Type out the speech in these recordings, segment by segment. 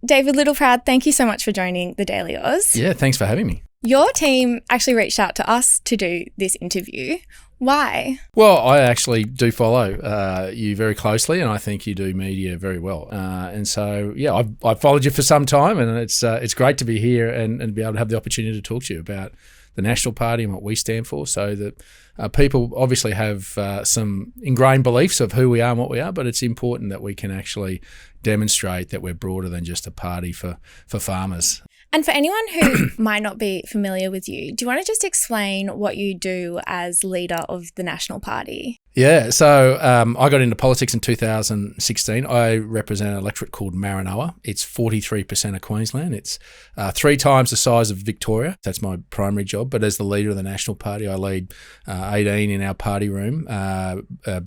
David Littleproud, thank you so much for joining the Dailyaus. Yeah, thanks for having me. Your team actually reached out to us to do this interview. Why? Well, I actually do follow you very closely, and I think you do media very well. And so, yeah, I've followed you for some time, and it's great to be here and be able to have the opportunity to talk to you about the National Party and what we stand for, so that people obviously have some ingrained beliefs of who we are and what we are, but it's important that we can actually demonstrate that we're broader than just a party for farmers. And for anyone who might not be familiar with you, do you want to just explain what you do as leader of the National Party? Yeah, so I got into politics in 2016. I represent an electorate called Maranoa. It's 43% of Queensland. It's 3 times the size of Victoria. That's my primary job. But as the leader of the National Party, I lead 18 in our party room,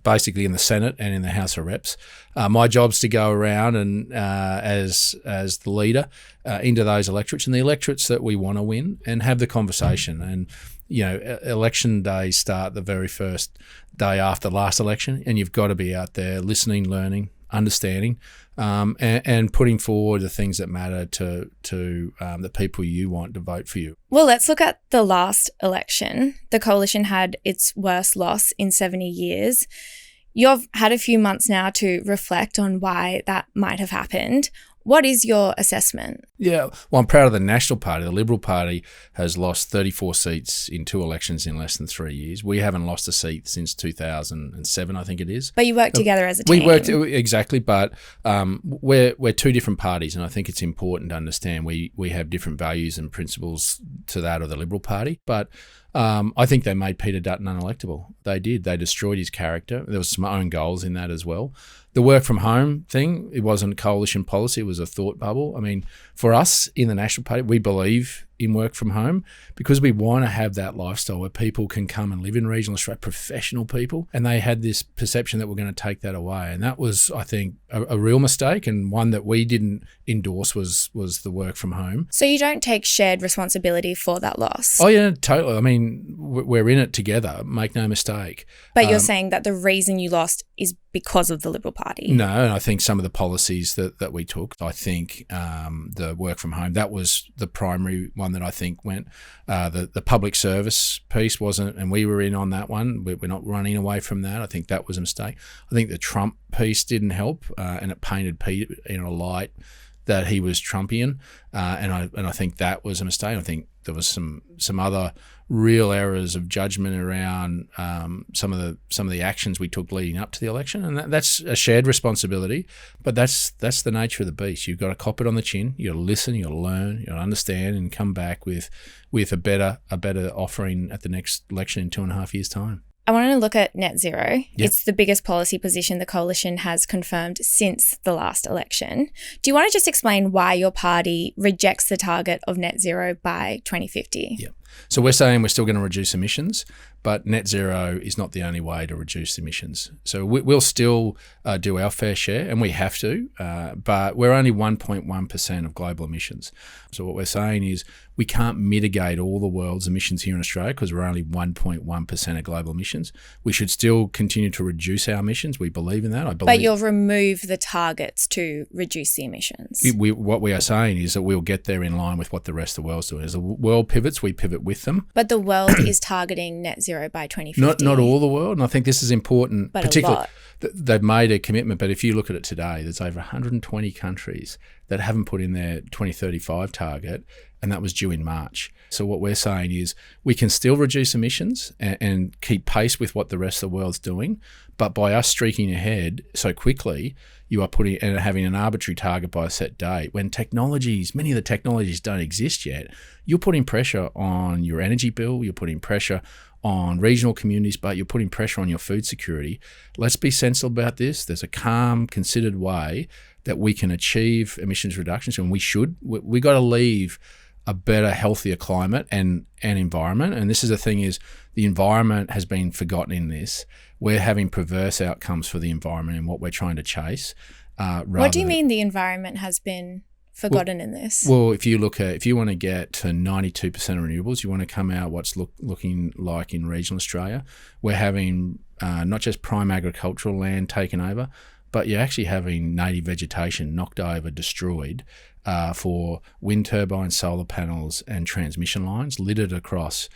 basically in the Senate and in the House of Reps. My job's to go around and as the leader into those electorates and the electorates that we want to win and have the conversation. And you know, election days start the very first day after last election, and you've got to be out there listening, learning, understanding, and putting forward the things that matter to the people you want to vote for you. Well, let's look at the last election. The coalition had its worst loss in 70 years. You've had a few months now to reflect on why that might have happened. What is your assessment? Yeah, well, I'm proud of the National Party. The Liberal Party has lost 34 seats in 2 elections in less than 3 years. We haven't lost a seat since 2007, I think it is. But you work together as a team. We worked, exactly, but we're 2 different parties, and I think it's important to understand we have different values and principles to that of the Liberal Party. But I think they made Peter Dutton unelectable. They did. They destroyed his character. There was some own goals in that as well. The work from home thing, it wasn't coalition policy, it was a thought bubble. I mean, for us in the National Party, we believe in work from home because we want to have that lifestyle where people can come and live in regional Australia, professional people, and they had this perception that we're going to take that away. And that was, I think, a real mistake, and one that we didn't endorse was the work from home. So you don't take shared responsibility for that loss? Oh, yeah, totally. I mean, we're in it together, make no mistake. But you're saying that the reason you lost is because of the Liberal Party? No, and I think some of the policies that we took, I think the work from home, that was the primary one that I think went. The public service piece wasn't, and we were in on that one. We're not running away from that. I think that was a mistake. I think the Trump piece didn't help, and it painted Pete in a light that he was Trumpian, and I think that was a mistake. I think there was some other real errors of judgment around some of the actions we took leading up to the election, and that's a shared responsibility. But that's the nature of the beast. You've got to cop it on the chin. You got to listen. You got to learn. You got to understand, and come back with a better offering at the next election in 2.5 years' time. I want to look at net zero. Yep. It's the biggest policy position the coalition has confirmed since the last election. Do you want to just explain why your party rejects the target of net zero by 2050? Yeah. So we're saying we're still going to reduce emissions, but net zero is not the only way to reduce emissions. So we'll still do our fair share, and we have to, but we're only 1.1% of global emissions. So what we're saying is we can't mitigate all the world's emissions here in Australia because we're only 1.1% of global emissions. We should still continue to reduce our emissions. We believe in that. But you'll remove the targets to reduce the emissions. What we are saying is that we'll get there in line with what the rest of the world's doing. As the world pivots, we pivot with them. But the world is targeting net zero by 2050. Not all the world, and I think this is important. But particularly, a lot. They've made a commitment, but if you look at it today, there's over 120 countries that haven't put in their 2035 target, and that was due in March. So what we're saying is we can still reduce emissions and keep pace with what the rest of the world's doing, but by us streaking ahead so quickly, you are putting and having an arbitrary target by a set date when many of the technologies don't exist yet. You're putting pressure on your energy bill, you're putting pressure on regional communities, but you're putting pressure on your food security. Let's be sensible about this. There's a calm, considered way that we can achieve emissions reductions, and we should. We got to leave a better, healthier climate and environment. And this is the thing is the environment has been forgotten in this. We're having perverse outcomes for the environment and what we're trying to chase. What do you mean the environment has been forgotten in this? Well, if you want to get to 92% renewables, you want to come out what's looking like in regional Australia. We're having not just prime agricultural land taken over, but you're actually having native vegetation knocked over, destroyed, for wind turbines, solar panels and transmission lines littered across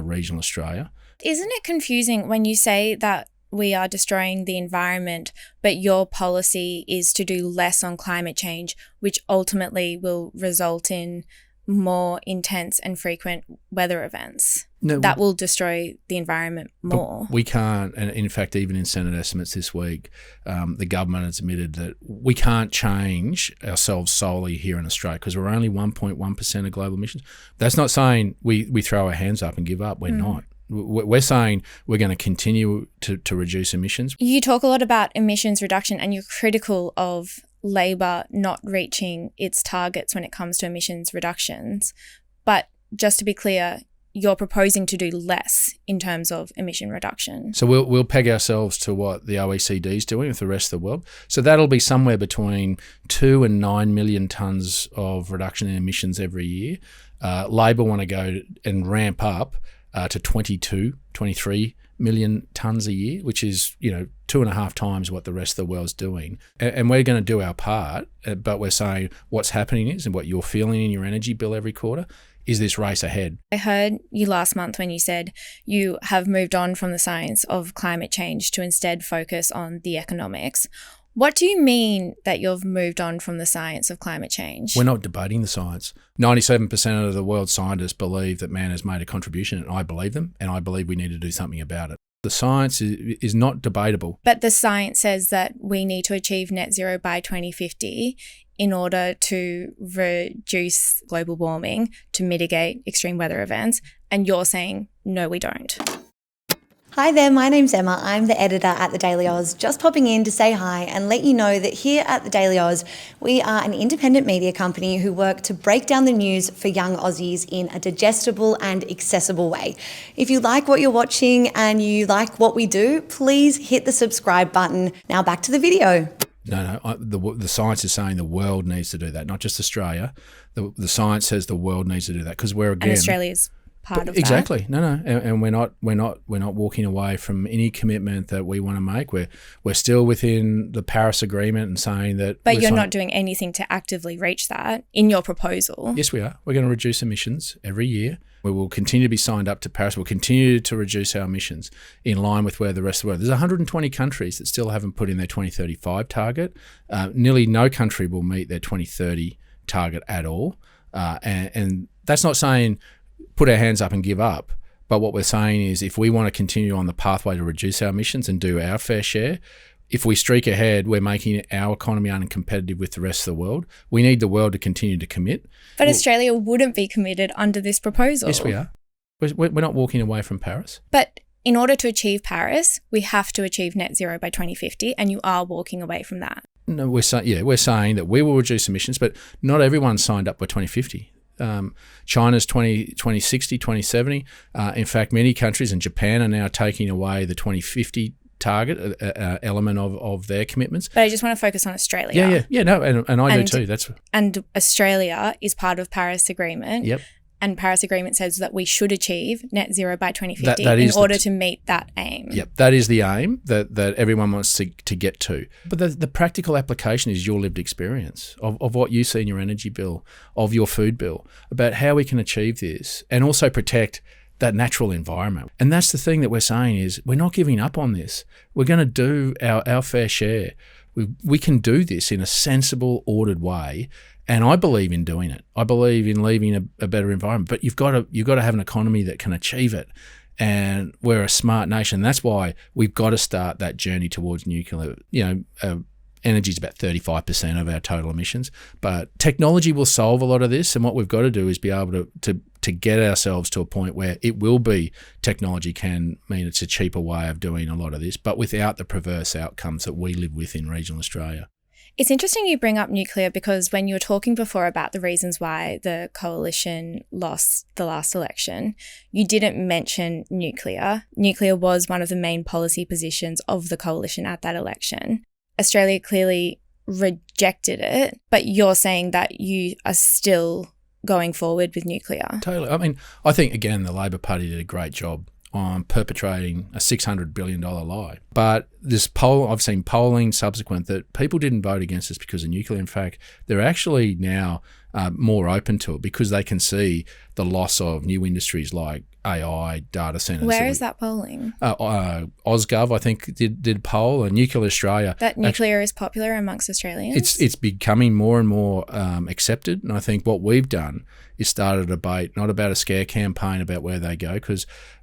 regional Australia. Isn't it confusing when you say that we are destroying the environment, but your policy is to do less on climate change, which ultimately will result in more intense and frequent weather events that will destroy the environment more? We can't, and in fact, even in Senate estimates this week, the government has admitted that we can't change ourselves solely here in Australia because we're only 1.1% of global emissions. That's not saying we throw our hands up and give up. We're not. We're saying we're going to continue to reduce emissions. You talk a lot about emissions reduction and you're critical of Labor not reaching its targets when it comes to emissions reductions. But just to be clear, you're proposing to do less in terms of emission reduction. So we'll peg ourselves to what the OECD is doing with the rest of the world. So that'll be somewhere between 2 and 9 million tonnes of reduction in emissions every year. Labor want to go and ramp up to 23 million tonnes a year, which is 2.5 times what the rest of the world's doing. And we're going to do our part, but we're saying what's happening is, and what you're feeling in your energy bill every quarter, is this race ahead. I heard you last month when you said you have moved on from the science of climate change to instead focus on the economics. What do you mean that you've moved on from the science of climate change? We're not debating the science. 97% of the world's scientists believe that man has made a contribution, and I believe them, and I believe we need to do something about it. The science is not debatable. But the science says that we need to achieve net zero by 2050 in order to reduce global warming, to mitigate extreme weather events, and you're saying, no, we don't. Hi there, my name's Emma. I'm the editor at The Dailyaus, just popping in to say hi and let you know that here at The Dailyaus, we are an independent media company who work to break down the news for young Aussies in a digestible and accessible way. If you like what you're watching and you like what we do, please hit the subscribe button. Now back to the video. No, the science is saying the world needs to do that, not just Australia. The science says the world needs to do that because we're, again... And Australia's part of exactly. that. No, and we're not walking away from any commitment that we want to make. We're still within the Paris Agreement and saying that. But you're not doing anything to actively reach that in your proposal. Yes, we are. We're going to reduce emissions every year. We will continue to be signed up to Paris. We'll continue to reduce our emissions in line with where the rest of the world. There's 120 countries that still haven't put in their 2035 target. Nearly no country will meet their 2030 target at all. And that's not saying put our hands up and give up. But what we're saying is if we want to continue on the pathway to reduce our emissions and do our fair share, if we streak ahead, we're making our economy uncompetitive with the rest of the world. We need the world to continue to commit. But Australia wouldn't be committed under this proposal. Yes, we are. We're not walking away from Paris. But in order to achieve Paris, we have to achieve net zero by 2050, and you are walking away from that. No, we're saying that we will reduce emissions, but not everyone's signed up by 2050. China's 2060, 2070. In fact, many countries and Japan are now taking away the 2050 target element of their commitments. But I just want to focus on Australia. Yeah, no, and I do too. And Australia is part of Paris Agreement. Yep. And Paris Agreement says that we should achieve net zero by 2050 in order to meet that aim. Yep, that is the aim that everyone wants to get to. But the practical application is your lived experience of what you see in your energy bill, of your food bill, about how we can achieve this and also protect that natural environment. And that's the thing that we're saying is we're not giving up on this. We're going to do our fair share. We can do this in a sensible, ordered way. And I believe in doing it. I believe in leaving a better environment. But you've got to have an economy that can achieve it. And we're a smart nation. That's why we've got to start that journey towards nuclear. Energy is about 35% of our total emissions. But technology will solve a lot of this. And what we've got to do is be able to get ourselves to a point where it will be, technology can mean it's a cheaper way of doing a lot of this, but without the perverse outcomes that we live with in regional Australia. It's interesting you bring up nuclear because when you were talking before about the reasons why the coalition lost the last election, you didn't mention nuclear. Nuclear was one of the main policy positions of the coalition at that election. Australia clearly rejected it, but you're saying that you are still going forward with nuclear. Totally. I mean, I think, again, the Labor Party did a great job on perpetrating a $600 billion lie. But I've seen polling subsequent that people didn't vote against us because of nuclear. In fact, they're actually now more open to it because they can see the loss of new industries like AI, data centres. Where is that polling? Ausgov, I think, did poll, and Nuclear Australia. That nuclear is popular amongst Australians? It's becoming more and more accepted, and I think what we've done is start a debate, not about a scare campaign about where they go,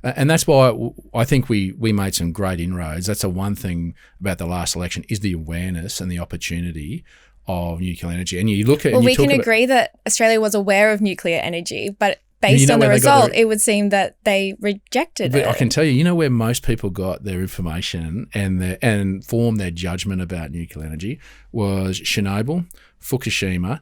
and that's why I think we made some great inroads. That's the one thing about the last election is the awareness and the opportunity of nuclear energy. And you look at... Well, we can agree that Australia was aware of nuclear energy, but based on the result, it would seem that they rejected it. I can tell you, where most people got their information and formed their judgment about nuclear energy was Chernobyl, Fukushima,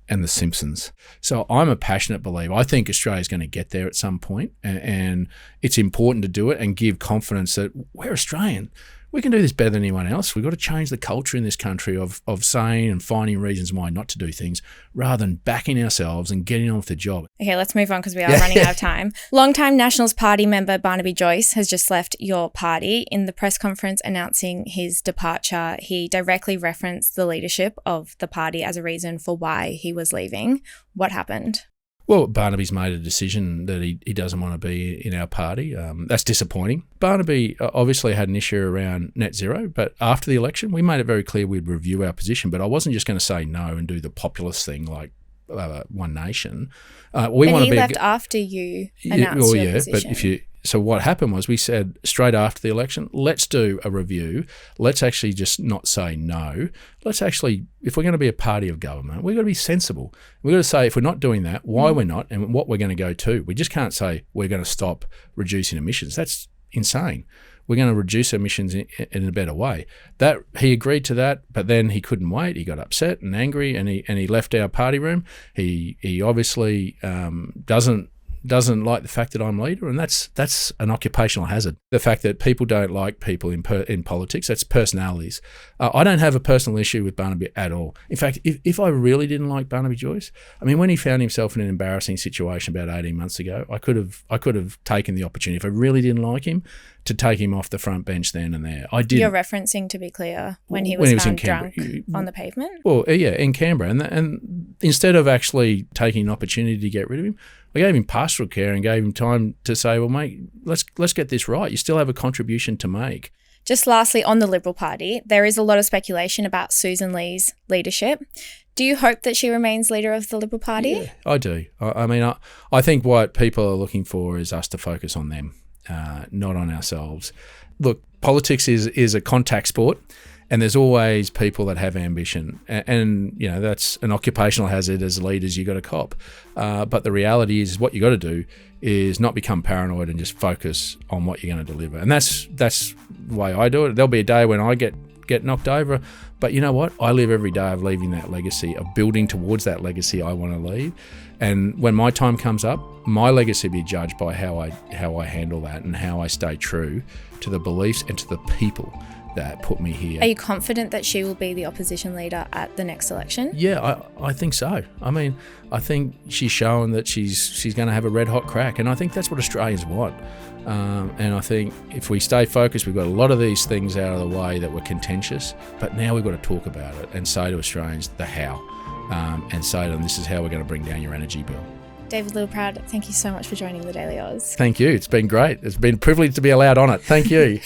and the Simpsons. So I'm a passionate believer. I think Australia's going to get there at some point, and it's important to do it and give confidence that we're Australian. We can do this better than anyone else. We've got to change the culture in this country of saying and finding reasons why not to do things rather than backing ourselves and getting on with the job. Okay, let's move on because we are running out of time. Longtime Nationals Party member Barnaby Joyce has just left your party. In the press conference announcing his departure, he directly referenced the leadership of the party as a reason for why he was leaving. What happened? Well, Barnaby's made a decision that he doesn't want to be in our party. That's disappointing. Barnaby obviously had an issue around net zero, but after the election, we made it very clear we'd review our position. But I wasn't just going to say no and do the populist thing like One Nation. He left after you announced your position. So what happened was we said straight after the election, let's do a review. Let's actually just not say no. Let's actually, if we're going to be a party of government, we've got to be sensible. We've got to say if we're not doing that, why we're not and what we're going to go to. We just can't say we're going to stop reducing emissions. That's insane. We're going to reduce emissions in a better way. That he agreed to that, but then he couldn't wait. He got upset and angry, and he left our party room. He obviously doesn't like the fact that I'm leader, and that's an occupational hazard. The fact that people don't like people in politics, that's personalities. I don't have a personal issue with Barnaby at all. In fact, if I really didn't like Barnaby Joyce, I mean, when he found himself in an embarrassing situation about 18 months ago, I could have taken the opportunity, if I really didn't like him, to take him off the front bench then and there. I did. You're referencing, to be clear, when he was found drunk on the pavement? Well, yeah, in Canberra. And instead of actually taking an opportunity to get rid of him, I gave him pastoral care and gave him time to say, well, mate, let's get this right. You still have a contribution to make. Just lastly, on the Liberal Party, there is a lot of speculation about Sussan Lee's leadership. Do you hope that she remains leader of the Liberal Party? Yeah, I do. I think what people are looking for is us to focus on them, not on ourselves. Look, politics is a contact sport, and there's always people that have ambition, and that's an occupational hazard. As leaders, you got to cop. But the reality is what you got to do is not become paranoid and just focus on what you're going to deliver. And that's the way I do it. There'll be a day when I get knocked over, but you know what? I live every day of leaving that legacy, of building towards that legacy I want to leave. And when my time comes up, my legacy will be judged by how I handle that and how I stay true to the beliefs and to the people that put me here. Are you confident that she will be the opposition leader at the next election? Yeah, I think so. I mean, I think she's shown that she's going to have a red hot crack, and I think that's what Australians want. And I think if we stay focused, we've got a lot of these things out of the way that were contentious, but now we've got to talk about it and say to Australians the how, and say to them, this is how we're going to bring down your energy bill. David Littleproud, thank you so much for joining the Daily Oz. Thank you. It's been great. It's been a privilege to be allowed on it. Thank you.